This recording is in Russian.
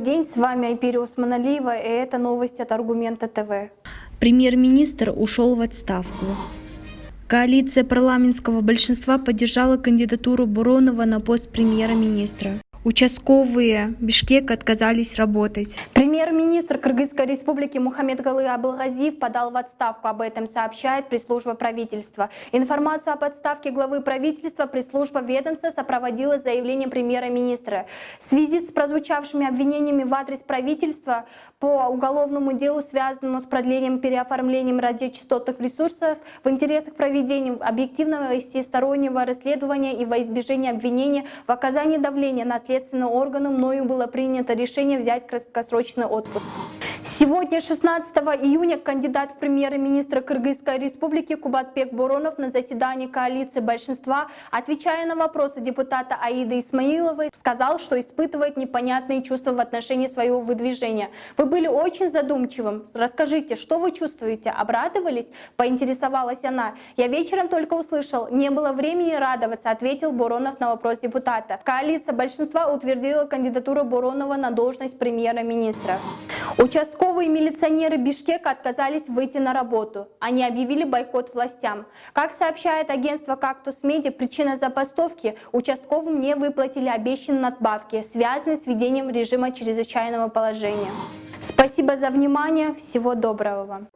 день, с вами Айпири Усманалиева, и это новости от Аргумента ТВ. Премьер-министр ушел в отставку. Коалиция парламентского большинства поддержала кандидатуру Буронова на пост премьер-министра. Участковые Бишкека отказались работать. Премьер-министр Кыргызской республики Мухаммедкалы Абылгазиев подал в отставку. Об этом сообщает пресс-служба правительства. Информацию об отставке главы правительства пресс-служба ведомства сопроводила заявлением премьера-министра. В связи с прозвучавшими обвинениями в адрес правительства по уголовному делу, связанному с продлением переоформлением радиочастотных ресурсов в интересах проведения объективного и всестороннего расследования и во избежание обвинения в оказании давления на следственные органы, мною было принято решение взять краткосрочный отпуск. Сегодня, 16 июня, кандидат в премьер-министра Кыргызской республики Кубатбек Боронов на заседании коалиции большинства, отвечая на вопросы депутата Аиды Исмаиловой, сказал, что испытывает непонятные чувства в отношении своего выдвижения. Вы были очень задумчивым. Расскажите, что вы чувствуете? Обрадовались? Поинтересовалась она. Я вечером только услышал. Не было времени радоваться, ответил Боронов на вопрос депутата. Коалиция большинства утвердила кандидатуру Боронова на должность премьера-министра. Участковые милиционеры Бишкека отказались выйти на работу. Они объявили бойкот властям. Как сообщает агентство «Кактус Медиа», причина забастовки – участковым не выплатили обещанные надбавки, связанные с введением режима чрезвычайного положения. Спасибо за внимание. Всего доброго вам.